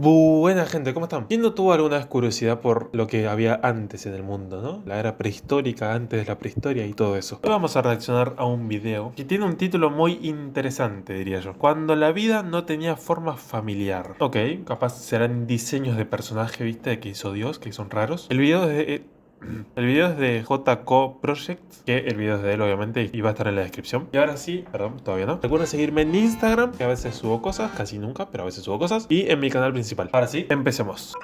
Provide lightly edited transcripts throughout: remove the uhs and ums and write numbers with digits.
Buena gente, ¿cómo están? ¿Quién no tuvo alguna vez curiosidad por lo que había antes en el mundo, ¿no? La era prehistórica, antes de la prehistoria y todo eso. Hoy vamos a reaccionar a un video que tiene un título muy interesante, diría yo. Cuando la vida no tenía forma familiar. Ok, capaz serán diseños de personaje, ¿viste? Que hizo Dios, que son raros. El video es de JK Project, que el video es de él obviamente y va a estar en la descripción. Y ahora sí, perdón, todavía no. Recuerden seguirme en Instagram, que a veces subo cosas, casi nunca, pero a veces subo cosas. Y en mi canal principal. Ahora sí, empecemos.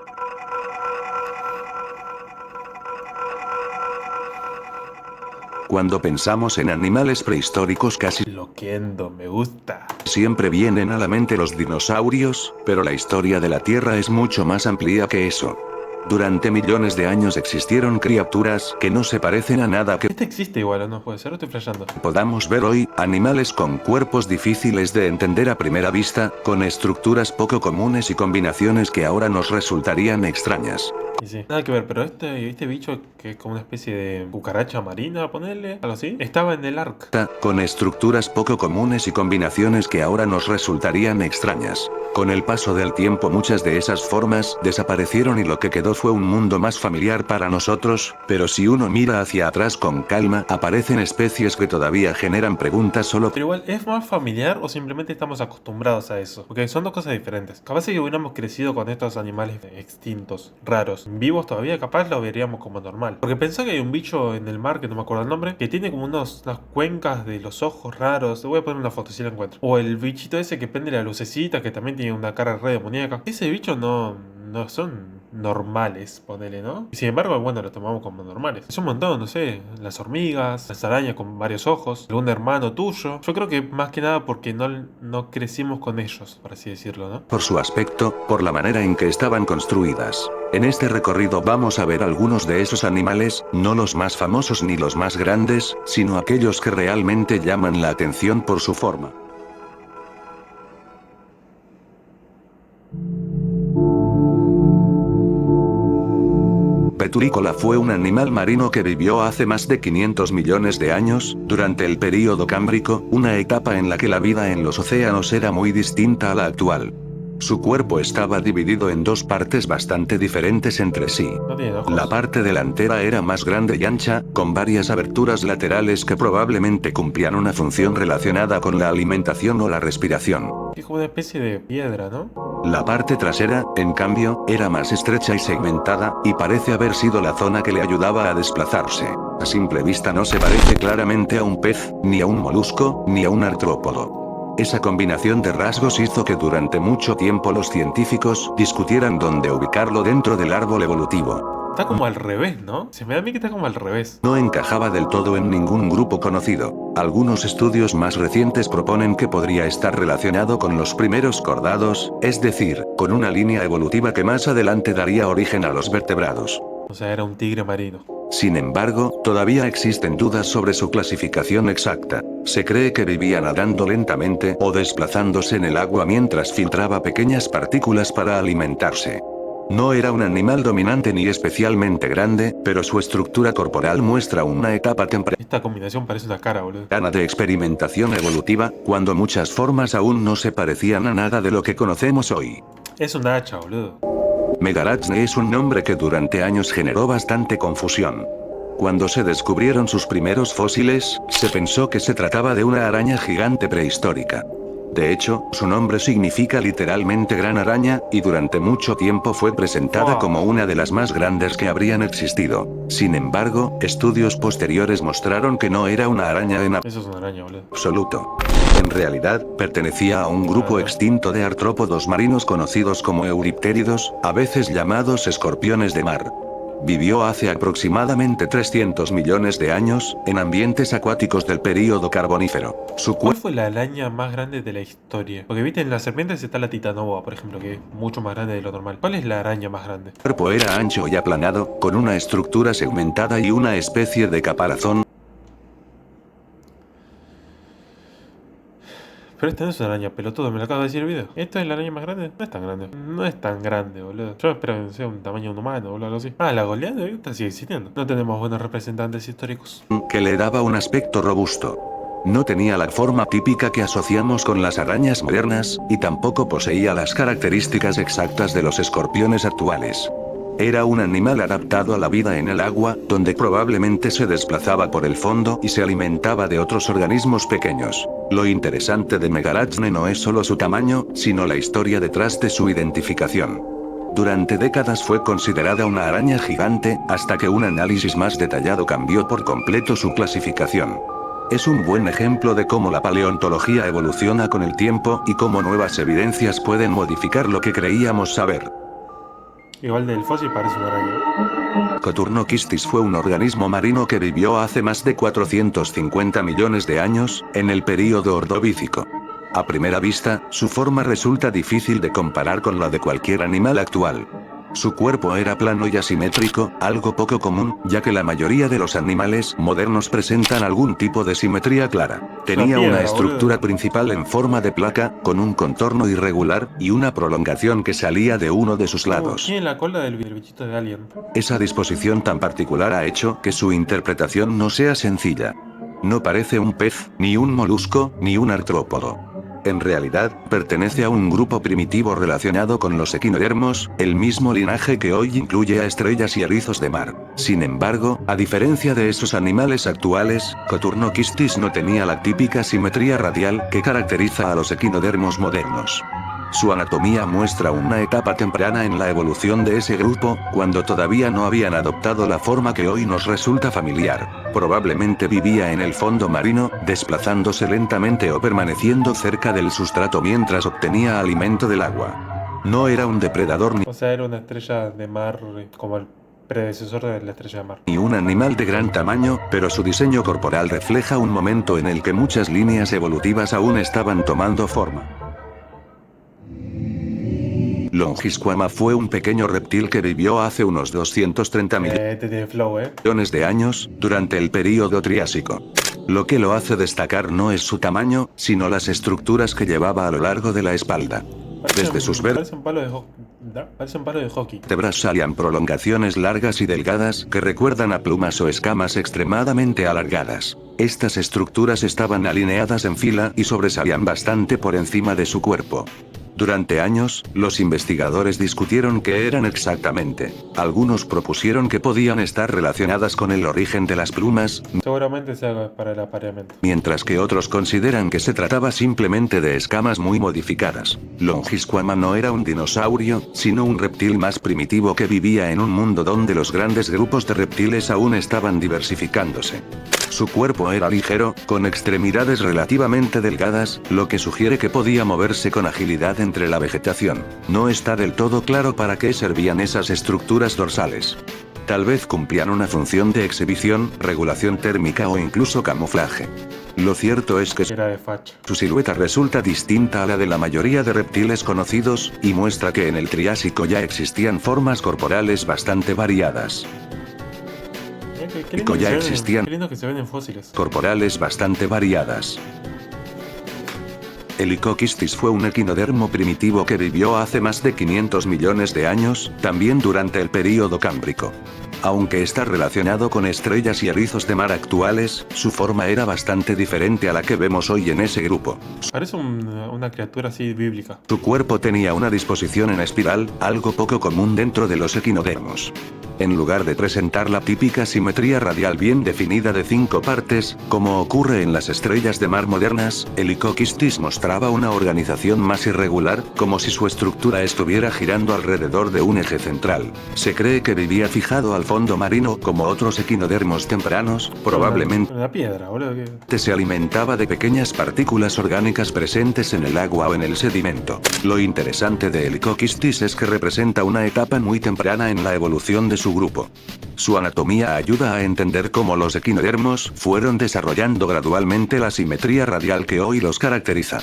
Cuando pensamos en animales prehistóricos casi Loquendo, me gusta. siempre vienen a la mente los dinosaurios, pero la historia de la Tierra es mucho más amplia que eso. Durante millones de años existieron criaturas que no se parecen a nada que Este existe igual, ¿o no puede ser? ¿O estoy flasheando? podamos ver hoy, animales con cuerpos difíciles de entender a primera vista, con estructuras poco comunes y combinaciones que ahora nos resultarían extrañas. Y sí, nada que ver, pero este bicho que es como una especie de cucaracha marina, ponerle, algo así, estaba en el Ark. Con estructuras poco comunes y combinaciones que ahora nos resultarían extrañas. Con el paso del tiempo muchas de esas formas desaparecieron y lo que quedó fue un mundo más familiar para nosotros, pero si uno mira hacia atrás con calma, aparecen especies que todavía generan preguntas solo. Pero igual, ¿es más familiar o simplemente estamos acostumbrados a eso? Porque son dos cosas diferentes. Capaz si hubiéramos crecido con estos animales extintos, raros, vivos todavía, capaz lo veríamos como normal. Porque pensá que hay un bicho en el mar, que no me acuerdo el nombre, que tiene como unas cuencas de los ojos raros. Te voy a poner una foto si la encuentro. O el bichito ese que prende la lucecita, que también tiene una cara re demoníaca. Ese bicho no son normales, ponele, ¿no? Y sin embargo, bueno, lo tomamos como normales. Es un montón, no sé, las hormigas, las arañas con varios ojos, algún hermano tuyo. Yo creo que más que nada porque no crecimos con ellos, por así decirlo, ¿no? Por su aspecto, por la manera en que estaban construidas. En este recorrido vamos a ver algunos de esos animales, no los más famosos ni los más grandes, sino aquellos que realmente llaman la atención por su forma. Peturícola fue un animal marino que vivió hace más de 500 millones de años, durante el período cámbrico, una etapa en la que la vida en los océanos era muy distinta a la actual. Su cuerpo estaba dividido en dos partes bastante diferentes entre sí. No tiene ojos. La parte delantera era más grande y ancha, con varias aberturas laterales que probablemente cumplían una función relacionada con la alimentación o la respiración. Es como una especie de piedra, ¿no? La parte trasera, en cambio, era más estrecha y segmentada, y parece haber sido la zona que le ayudaba a desplazarse. A simple vista no se parece claramente a un pez, ni a un molusco, ni a un artrópodo. Esa combinación de rasgos hizo que durante mucho tiempo los científicos discutieran dónde ubicarlo dentro del árbol evolutivo. Está como al revés, ¿no? Se me da a mí que está como al revés. No encajaba del todo en ningún grupo conocido. Algunos estudios más recientes proponen que podría estar relacionado con los primeros cordados, es decir, con una línea evolutiva que más adelante daría origen a los vertebrados. O sea, era un tigre marino. Sin embargo, todavía existen dudas sobre su clasificación exacta. Se cree que vivía nadando lentamente o desplazándose en el agua mientras filtraba pequeñas partículas para alimentarse. No era un animal dominante ni especialmente grande, pero su estructura corporal muestra una etapa temprana Esta combinación parece una cara, boludo. de experimentación evolutiva, cuando muchas formas aún no se parecían a nada de lo que conocemos hoy. Es un hacha, boludo. Megarachne es un nombre que durante años generó bastante confusión. Cuando se descubrieron sus primeros fósiles, se pensó que se trataba de una araña gigante prehistórica. De hecho, su nombre significa literalmente gran araña, y durante mucho tiempo fue presentada como una de las más grandes que habrían existido. Sin embargo, estudios posteriores mostraron que no era una araña en Eso es una araña, boludo. absoluto. En realidad, pertenecía a un grupo extinto de artrópodos marinos conocidos como euriptéridos, a veces llamados escorpiones de mar. Vivió hace aproximadamente 300 millones de años, en ambientes acuáticos del período carbonífero. Su ¿Cuál fue la araña más grande de la historia? Porque viste, en las serpientes está la titanoboa, por ejemplo, que es mucho más grande de lo normal. ¿Cuál es la araña más grande? cuerpo era ancho y aplanado, con una estructura segmentada y una especie de caparazón. Pero esta no es una araña, pelotudo, me lo acabo de decir el video. ¿Esta es la araña más grande? No es tan grande. No es tan grande, boludo. Yo espero que sea un tamaño de un humano o algo así. Ah, la goleada esta sigue existiendo. No tenemos buenos representantes históricos. Que le daba un aspecto robusto. No tenía la forma típica que asociamos con las arañas modernas, y tampoco poseía las características exactas de los escorpiones actuales. Era un animal adaptado a la vida en el agua, donde probablemente se desplazaba por el fondo y se alimentaba de otros organismos pequeños. Lo interesante de Megalachne no es solo su tamaño, sino la historia detrás de su identificación. Durante décadas fue considerada una araña gigante, hasta que un análisis más detallado cambió por completo su clasificación. Es un buen ejemplo de cómo la paleontología evoluciona con el tiempo y cómo nuevas evidencias pueden modificar lo que creíamos saber. Igual del fósil parece una araña. Coturnocystis fue un organismo marino que vivió hace más de 450 millones de años, en el período Ordovícico. A primera vista, su forma resulta difícil de comparar con la de cualquier animal actual. Su cuerpo era plano y asimétrico, algo poco común, ya que la mayoría de los animales modernos presentan algún tipo de simetría clara. Tenía una estructura principal en forma de placa, con un contorno irregular, y una prolongación que salía de uno de sus lados. Tiene la cola del bichito de Alien. Esa disposición tan particular ha hecho que su interpretación no sea sencilla. No parece un pez, ni un molusco, ni un artrópodo. En realidad, pertenece a un grupo primitivo relacionado con los equinodermos, el mismo linaje que hoy incluye a estrellas y erizos de mar. Sin embargo, a diferencia de esos animales actuales, Coturnocystis no tenía la típica simetría radial que caracteriza a los equinodermos modernos. Su anatomía muestra una etapa temprana en la evolución de ese grupo, cuando todavía no habían adoptado la forma que hoy nos resulta familiar. Probablemente vivía en el fondo marino, desplazándose lentamente o permaneciendo cerca del sustrato mientras obtenía alimento del agua. No era un depredador O sea, era una estrella de mar como el predecesor de la estrella de mar. Ni un animal de gran tamaño, pero su diseño corporal refleja un momento en el que muchas líneas evolutivas aún estaban tomando forma. Longisquama fue un pequeño reptil que vivió hace unos 230 millones de años, durante el período Triásico. Lo que lo hace destacar no es su tamaño, sino las estructuras que llevaba a lo largo de la espalda. Desde sus parecen palo de hockey. Vértebras salían prolongaciones largas y delgadas que recuerdan a plumas o escamas extremadamente alargadas. Estas estructuras estaban alineadas en fila y sobresalían bastante por encima de su cuerpo. Durante años, los investigadores discutieron qué eran exactamente. Algunos propusieron que podían estar relacionadas con el origen de las plumas, seguramente sea para el apareamiento, mientras que otros consideran que se trataba simplemente de escamas muy modificadas. Longisquama no era un dinosaurio, sino un reptil más primitivo que vivía en un mundo donde los grandes grupos de reptiles aún estaban diversificándose. Su cuerpo era ligero, con extremidades relativamente delgadas, lo que sugiere que podía moverse con agilidad entre la vegetación. No está del todo claro para qué servían esas estructuras dorsales. Tal vez cumplían una función de exhibición, regulación térmica o incluso camuflaje. Lo cierto es que era de facha. Su silueta resulta distinta a la de la mayoría de reptiles conocidos, y muestra que en el Triásico ya existían formas corporales bastante variadas. Ya existían corporales bastante variadas. Helicocystis fue un equinodermo primitivo que vivió hace más de 500 millones de años, también durante el período Cámbrico. Aunque está relacionado con estrellas y erizos de mar actuales, su forma era bastante diferente a la que vemos hoy en ese grupo. Parece una criatura así bíblica. Su cuerpo tenía una disposición en espiral, algo poco común dentro de los equinodermos. En lugar de presentar la típica simetría radial bien definida de 5 partes, como ocurre en las estrellas de mar modernas, Helicocystis mostraba una organización más irregular, como si su estructura estuviera girando alrededor de un eje central. Se cree que vivía fijado al fondo marino como otros equinodermos tempranos, probablemente una piedra, boludo. Se alimentaba de pequeñas partículas orgánicas presentes en el agua o en el sedimento. Lo interesante de Helicocystis es que representa una etapa muy temprana en la evolución de su grupo. Su anatomía ayuda a entender cómo los equinodermos fueron desarrollando gradualmente la simetría radial que hoy los caracteriza.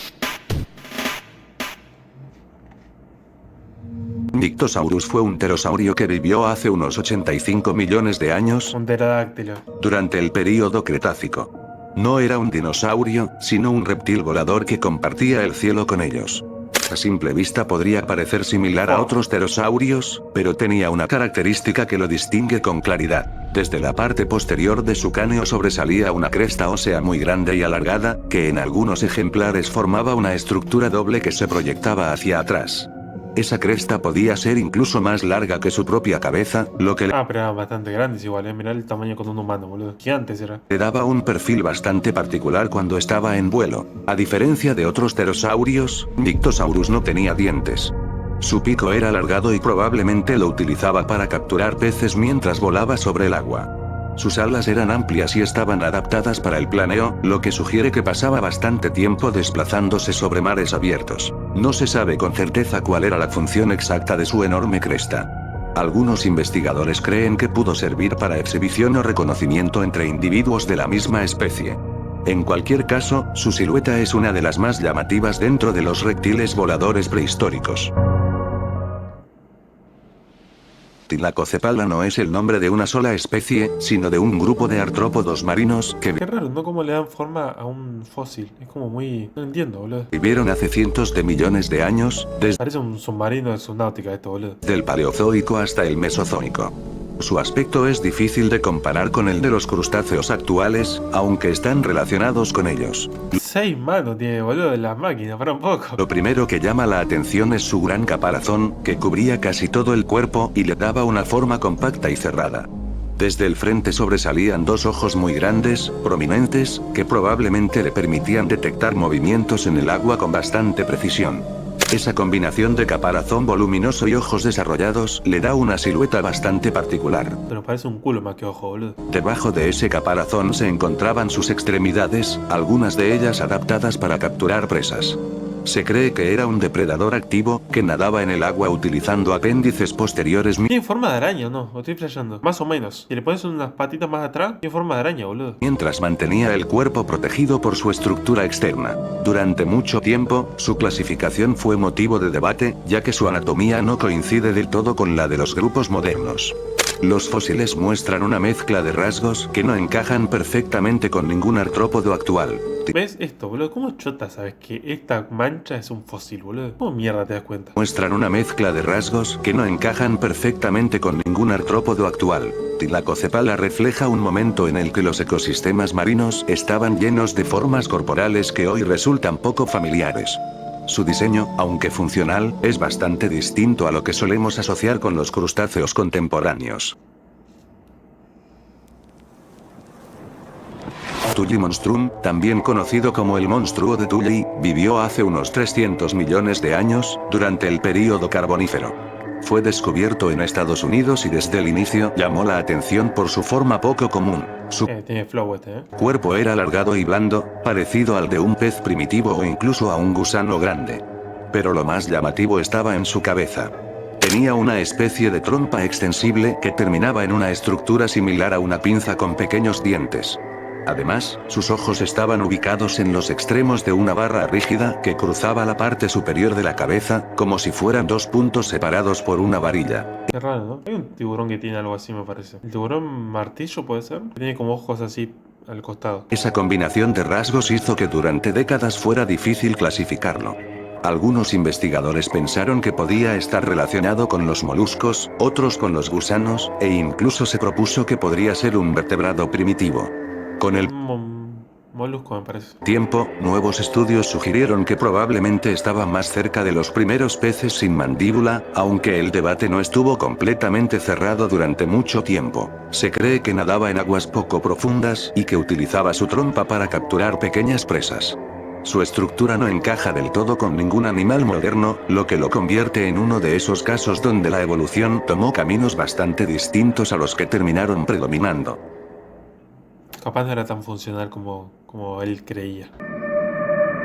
Dictosaurus fue un pterosaurio que vivió hace unos 85 millones de años, un pterodáctilo, durante el período Cretácico. No era un dinosaurio, sino un reptil volador que compartía el cielo con ellos. A simple vista podría parecer similar a otros pterosaurios, pero tenía una característica que lo distingue con claridad. Desde la parte posterior de su cráneo sobresalía una cresta ósea muy grande y alargada, que en algunos ejemplares formaba una estructura doble que se proyectaba hacia atrás. Esa cresta podía ser incluso más larga que su propia cabeza, lo que Pero eran bastante grandes igual, mirá el tamaño con un humano, boludo. Gigantes era. le daba un perfil bastante particular cuando estaba en vuelo. A diferencia de otros pterosaurios, Nyctosaurus no tenía dientes. Su pico era alargado y probablemente lo utilizaba para capturar peces mientras volaba sobre el agua. Sus alas eran amplias y estaban adaptadas para el planeo, lo que sugiere que pasaba bastante tiempo desplazándose sobre mares abiertos. No se sabe con certeza cuál era la función exacta de su enorme cresta. Algunos investigadores creen que pudo servir para exhibición o reconocimiento entre individuos de la misma especie. En cualquier caso, su silueta es una de las más llamativas dentro de los reptiles voladores prehistóricos. Tlacocephala no es el nombre de una sola especie, sino de un grupo de artrópodos marinos que Qué raro, ¿no? Cómo le dan forma a un fósil. Es como muy... No entiendo, boludo. vivieron hace cientos de millones de años, desde Parece un submarino de subnáutica esto, boludo. el Paleozoico hasta el Mesozoico. Su aspecto es difícil de comparar con el de los crustáceos actuales, aunque están relacionados con ellos. 6 manos tiene, boludo, de las máquinas, para un poco. Lo primero que llama la atención es su gran caparazón, que cubría casi todo el cuerpo y le daba una forma compacta y cerrada. Desde el frente sobresalían dos ojos muy grandes, prominentes, que probablemente le permitían detectar movimientos en el agua con bastante precisión. Esa combinación de caparazón voluminoso y ojos desarrollados le da una silueta bastante particular. Pero parece un culo más que ojo, boludo. Debajo de ese caparazón se encontraban sus extremidades, algunas de ellas adaptadas para capturar presas. Se cree que era un depredador activo, que nadaba en el agua utilizando apéndices posteriores. Tiene forma de araña, ¿no? Lo estoy flasheando. Más o menos. Si le pones unas patitas más atrás, tiene forma de araña, boludo. Mientras mantenía el cuerpo protegido por su estructura externa. Durante mucho tiempo, su clasificación fue motivo de debate, ya que su anatomía no coincide del todo con la de los grupos modernos. Los fósiles muestran una mezcla de rasgos que no encajan perfectamente con ningún artrópodo actual. ¿Ves esto, boludo? ¿Cómo chota sabes que esta mancha es un fósil, boludo? ¿Cómo mierda te das cuenta? Muestran una mezcla de rasgos que no encajan perfectamente con ningún artrópodo actual. Tlacocephala refleja un momento en el que los ecosistemas marinos estaban llenos de formas corporales que hoy resultan poco familiares. Su diseño, aunque funcional, es bastante distinto a lo que solemos asociar con los crustáceos contemporáneos. Tully monstrum, también conocido como el monstruo de Tully, vivió hace unos 300 millones de años, durante el período carbonífero. Fue descubierto en Estados Unidos y desde el inicio llamó la atención por su forma poco común. Su Tiene flow este, cuerpo era alargado y blando, parecido al de un pez primitivo o incluso a un gusano grande. Pero lo más llamativo estaba en su cabeza. Tenía una especie de trompa extensible que terminaba en una estructura similar a una pinza con pequeños dientes. Además, sus ojos estaban ubicados en los extremos de una barra rígida que cruzaba la parte superior de la cabeza, como si fueran dos puntos separados por una varilla. Qué raro, ¿no? Hay un tiburón que tiene algo así, me parece. ¿El tiburón martillo puede ser? Tiene como ojos así al costado. Esa combinación de rasgos hizo que durante décadas fuera difícil clasificarlo. Algunos investigadores pensaron que podía estar relacionado con los moluscos, otros con los gusanos, e incluso se propuso que podría ser un vertebrado primitivo. Con el Molusco, me parece. tiempo, nuevos estudios sugirieron que probablemente estaba más cerca de los primeros peces sin mandíbula, aunque el debate no estuvo completamente cerrado durante mucho tiempo. Se cree que nadaba en aguas poco profundas y que utilizaba su trompa para capturar pequeñas presas. Su estructura no encaja del todo con ningún animal moderno, lo que lo convierte en uno de esos casos donde la evolución tomó caminos bastante distintos a los que terminaron predominando. Capaz no era tan funcional como él creía.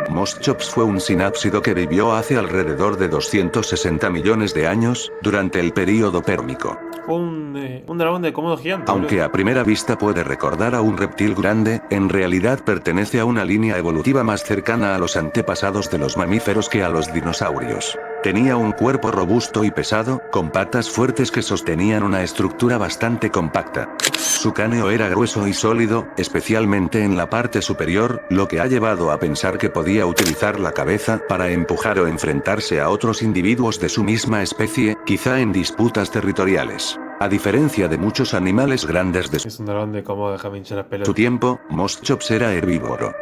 Moschops fue un sinápsido que vivió hace alrededor de 260 millones de años, durante el período pérmico. Fue un dragón de Komodo gigante. Aunque boludo. a primera vista puede recordar a un reptil grande, en realidad pertenece a una línea evolutiva más cercana a los antepasados de los mamíferos que a los dinosaurios. Tenía un cuerpo robusto y pesado, con patas fuertes que sostenían una estructura bastante compacta. Su cráneo era grueso y sólido, especialmente en la parte superior, lo que ha llevado a pensar que podía utilizar la cabeza para empujar o enfrentarse a otros individuos de su misma especie, quizá en disputas territoriales. A diferencia de muchos animales grandes de Es un dron de cómo deja hinchar las pelotas. su tiempo, Moschops era herbívoro.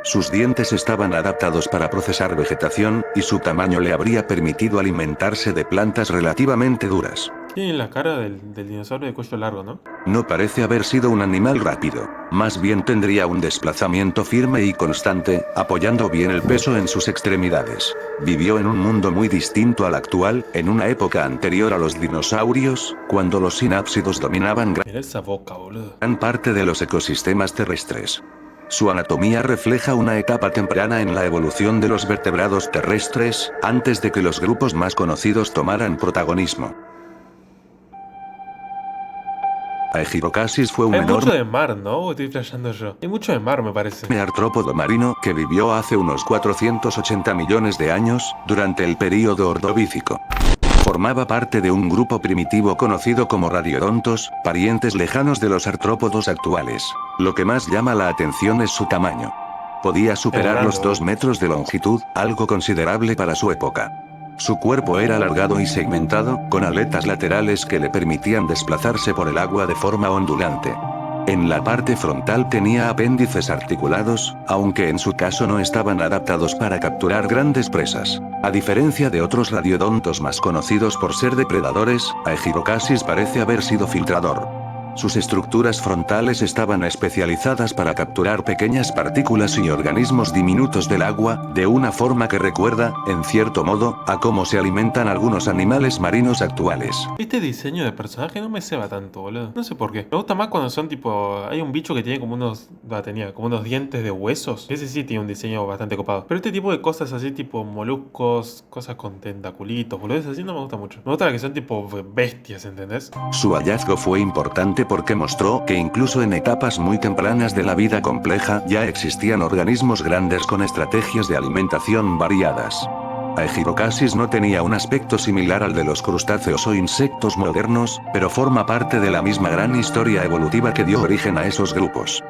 Sus dientes estaban adaptados para procesar vegetación, y su tamaño le habría permitido alimentarse de plantas relativamente duras. Tiene la cara del dinosaurio de cuello largo, ¿no? No parece haber sido un animal rápido. Más bien tendría un desplazamiento firme y constante, apoyando bien el peso en sus extremidades. Vivió en un mundo muy distinto al actual, en una época anterior a los dinosaurios, cuando los sinápsidos dominaban Mira esa boca, boludo. gran parte de los ecosistemas terrestres. Su anatomía refleja una etapa temprana en la evolución de los vertebrados terrestres, antes de que los grupos más conocidos tomaran protagonismo. Aegirocassis fue un Hay mucho enorme de mar, ¿no? ¿O estoy flasheando yo? Hay mucho de mar, me parece. artrópodo marino que vivió hace unos 480 millones de años, durante el período Ordovícico. Formaba parte de un grupo primitivo conocido como radiodontos, parientes lejanos de los artrópodos actuales. Lo que más llama la atención es su tamaño. Podía superar los 2 metros de longitud, algo considerable para su época. Su cuerpo era alargado y segmentado, con aletas laterales que le permitían desplazarse por el agua de forma ondulante. En la parte frontal tenía apéndices articulados, aunque en su caso no estaban adaptados para capturar grandes presas. A diferencia de otros radiodontos más conocidos por ser depredadores, Aegirocassis parece haber sido filtrador. Sus estructuras frontales estaban especializadas para capturar pequeñas partículas y organismos diminutos del agua, de una forma que recuerda, en cierto modo, a cómo se alimentan algunos animales marinos actuales. Este diseño de personaje no me ceba tanto, boludo. No sé por qué. Me gusta más cuando son tipo... Hay un bicho que tiene como unos... tenía como unos dientes de huesos. Ese sí tiene un diseño bastante copado. Pero este tipo de cosas así tipo moluscos, cosas con tentaculitos, boludo, así no me gusta mucho. Me gusta que son tipo bestias, ¿entendés? Su hallazgo fue importante porque mostró que incluso en etapas muy tempranas de la vida compleja ya existían organismos grandes con estrategias de alimentación variadas. Aegirocassis no tenía un aspecto similar al de los crustáceos o insectos modernos, pero forma parte de la misma gran historia evolutiva que dio origen a esos grupos.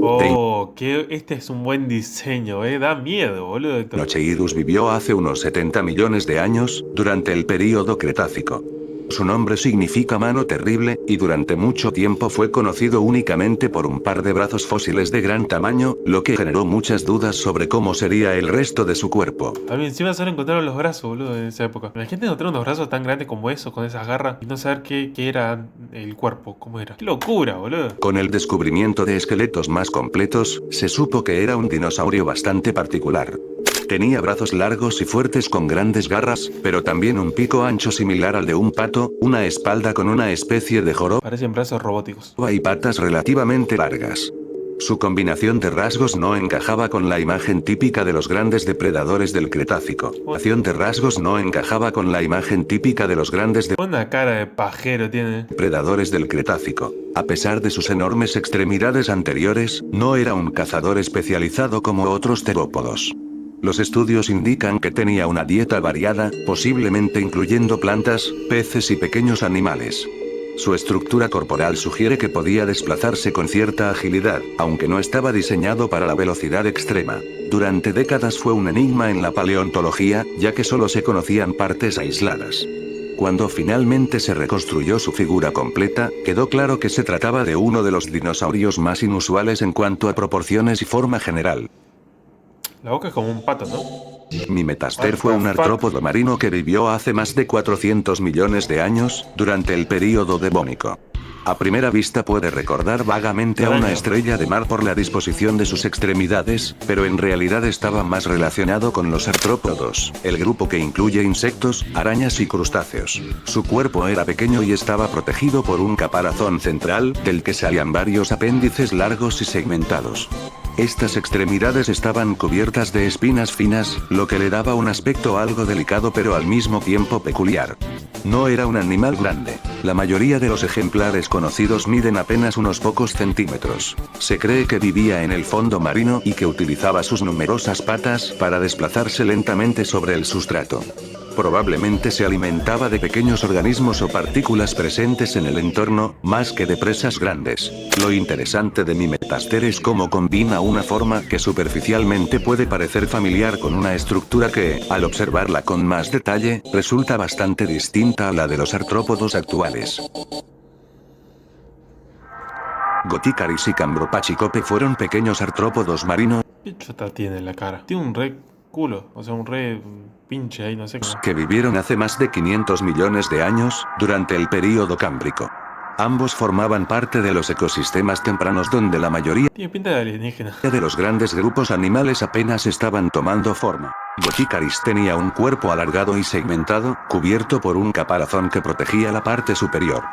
Oh, que este es un buen diseño, da miedo, boludo. Nocheirus vivió hace unos 70 millones de años, durante el período Cretácico. Su nombre significa mano terrible, y durante mucho tiempo fue conocido únicamente por un par de brazos fósiles de gran tamaño, lo que generó muchas dudas sobre cómo sería el resto de su cuerpo. También encima solo encontraron los brazos, boludo, en esa época. Imagínate encontrar unos brazos tan grandes como esos, con esas garras, y no saber qué era el cuerpo, cómo era. ¡Qué locura, boludo! Con el descubrimiento de esqueletos más completos, se supo que era un dinosaurio bastante particular. Tenía brazos largos y fuertes con grandes garras, pero también un pico ancho similar al de un pato, una espalda con una especie de joroba Parecen brazos robóticos. y patas relativamente largas. Su combinación de rasgos no encajaba con la imagen típica de los grandes depredadores del Cretácico. La combinación de rasgos no encajaba con la imagen típica de los grandes Una cara de pajero tiene. depredadores del Cretácico. A pesar de sus enormes extremidades anteriores, no era un cazador especializado como otros terópodos. Los estudios indican que tenía una dieta variada, posiblemente incluyendo plantas, peces y pequeños animales. Su estructura corporal sugiere que podía desplazarse con cierta agilidad, aunque no estaba diseñado para la velocidad extrema. Durante décadas fue un enigma en la paleontología, ya que solo se conocían partes aisladas. Cuando finalmente se reconstruyó su figura completa, quedó claro que se trataba de uno de los dinosaurios más inusuales en cuanto a proporciones y forma general. La boca es como un pato, ¿no? Mimetaster fue un artrópodo marino que vivió hace más de 400 millones de años, durante el período devónico. A primera vista puede recordar vagamente a una estrella de mar por la disposición de sus extremidades, pero en realidad estaba más relacionado con los artrópodos, el grupo que incluye insectos, arañas y crustáceos. Su cuerpo era pequeño y estaba protegido por un caparazón central, del que salían varios apéndices largos y segmentados. Estas extremidades estaban cubiertas de espinas finas, lo que le daba un aspecto algo delicado pero al mismo tiempo peculiar. No era un animal grande. La mayoría de los ejemplares conocidos miden apenas unos pocos centímetros. Se cree que vivía en el fondo marino y que utilizaba sus numerosas patas para desplazarse lentamente sobre el sustrato. Probablemente se alimentaba de pequeños organismos o partículas presentes en el entorno, más que de presas grandes. Lo interesante de Mimetaster es cómo combina una forma que superficialmente puede parecer familiar con una estructura que, al observarla con más detalle, resulta bastante distinta a la de los artrópodos actuales. Goticaris y Cambropachycope fueron pequeños artrópodos marinos ¿Qué chota tiene en la cara? Tiene un re culo, o sea, un re pinche ahí, no sé cómo. que vivieron hace más de 500 millones de años, durante el período cámbrico. Ambos formaban parte de los ecosistemas tempranos donde la mayoría Tiene pinta de alienígena. de los grandes grupos animales apenas estaban tomando forma. Goticaris tenía un cuerpo alargado y segmentado, cubierto por un caparazón que protegía la parte superior.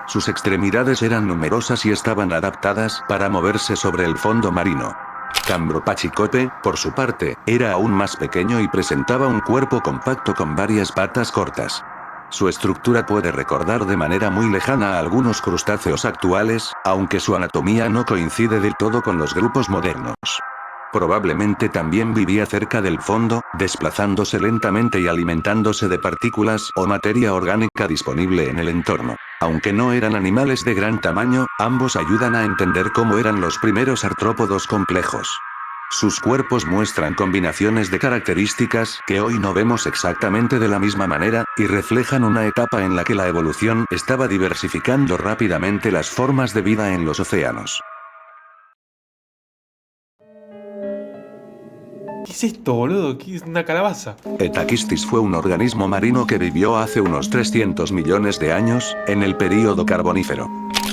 Sus extremidades eran numerosas y estaban adaptadas para moverse sobre el fondo marino. Cambropachycope, por su parte, era aún más pequeño y presentaba un cuerpo compacto con varias patas cortas. Su estructura puede recordar de manera muy lejana a algunos crustáceos actuales, aunque su anatomía no coincide del todo con los grupos modernos. Probablemente también vivía cerca del fondo, desplazándose lentamente y alimentándose de partículas o materia orgánica disponible en el entorno. Aunque no eran animales de gran tamaño, ambos ayudan a entender cómo eran los primeros artrópodos complejos. Sus cuerpos muestran combinaciones de características que hoy no vemos exactamente de la misma manera, y reflejan una etapa en la que la evolución estaba diversificando rápidamente las formas de vida en los océanos. ¿Qué es esto, boludo? ¿Qué es una calabaza? Etaquistis fue un organismo marino que vivió hace unos 300 millones de años, en el período carbonífero.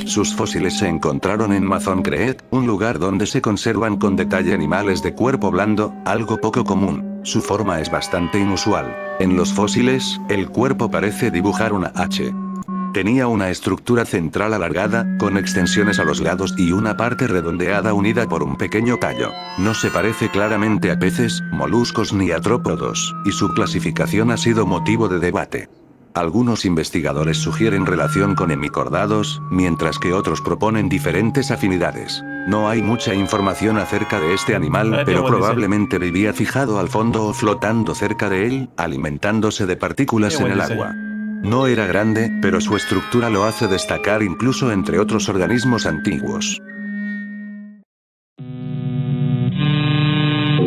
Sus fósiles se encontraron en Mazón Crete, un lugar donde se conservan con detalle animales de cuerpo blando, algo poco común. Su forma es bastante inusual. En los fósiles, el cuerpo parece dibujar una H. Tenía una estructura central alargada, con extensiones a los lados y una parte redondeada unida por un pequeño tallo. No se parece claramente a peces, moluscos ni artrópodos, y su clasificación ha sido motivo de debate. Algunos investigadores sugieren relación con hemicordados, mientras que otros proponen diferentes afinidades. No hay mucha información acerca de este animal, pero probablemente vivía fijado al fondo o flotando cerca de él, alimentándose de partículas en el agua. No era grande, pero su estructura lo hace destacar incluso entre otros organismos antiguos.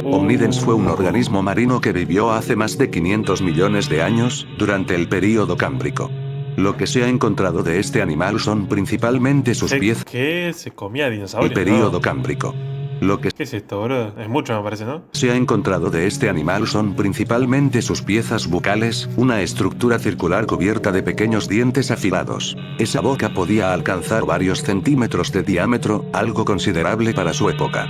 Omnidens fue un organismo marino que vivió hace más de 500 millones de años, durante el período cámbrico. Lo que se ha encontrado de este animal son principalmente sus piezas. ¿Qué? Se comía dinosaurios. El período ¿no? cámbrico. Lo que ¿Qué es esto, boludo? Es mucho, me parece, ¿no? se ha encontrado de este animal son principalmente sus piezas bucales, una estructura circular cubierta de pequeños dientes afilados. Esa boca podía alcanzar varios centímetros de diámetro, algo considerable para su época.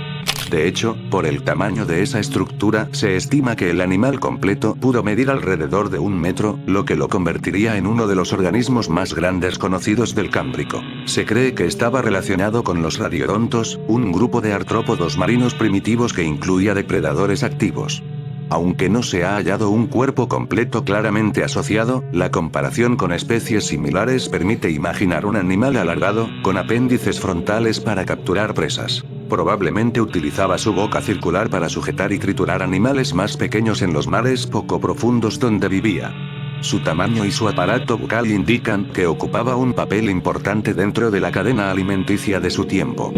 De hecho, por el tamaño de esa estructura, se estima que el animal completo pudo medir alrededor de 1 metro, lo que lo convertiría en uno de los organismos más grandes conocidos del Cámbrico. Se cree que estaba relacionado con los radiodontos, un grupo de artrópodos marinos primitivos que incluía depredadores activos. Aunque no se ha hallado un cuerpo completo claramente asociado, la comparación con especies similares permite imaginar un animal alargado, con apéndices frontales para capturar presas. Probablemente utilizaba su boca circular para sujetar y triturar animales más pequeños en los mares poco profundos donde vivía. Su tamaño y su aparato bucal indican que ocupaba un papel importante dentro de la cadena alimenticia de su tiempo.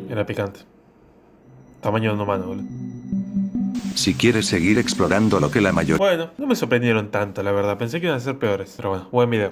Era picante. Tamaño de un humano, boludo. Si quieres seguir explorando lo que la mayoría Bueno, no me sorprendieron tanto, la verdad. Pensé que iban a ser peores. Pero bueno, buen video.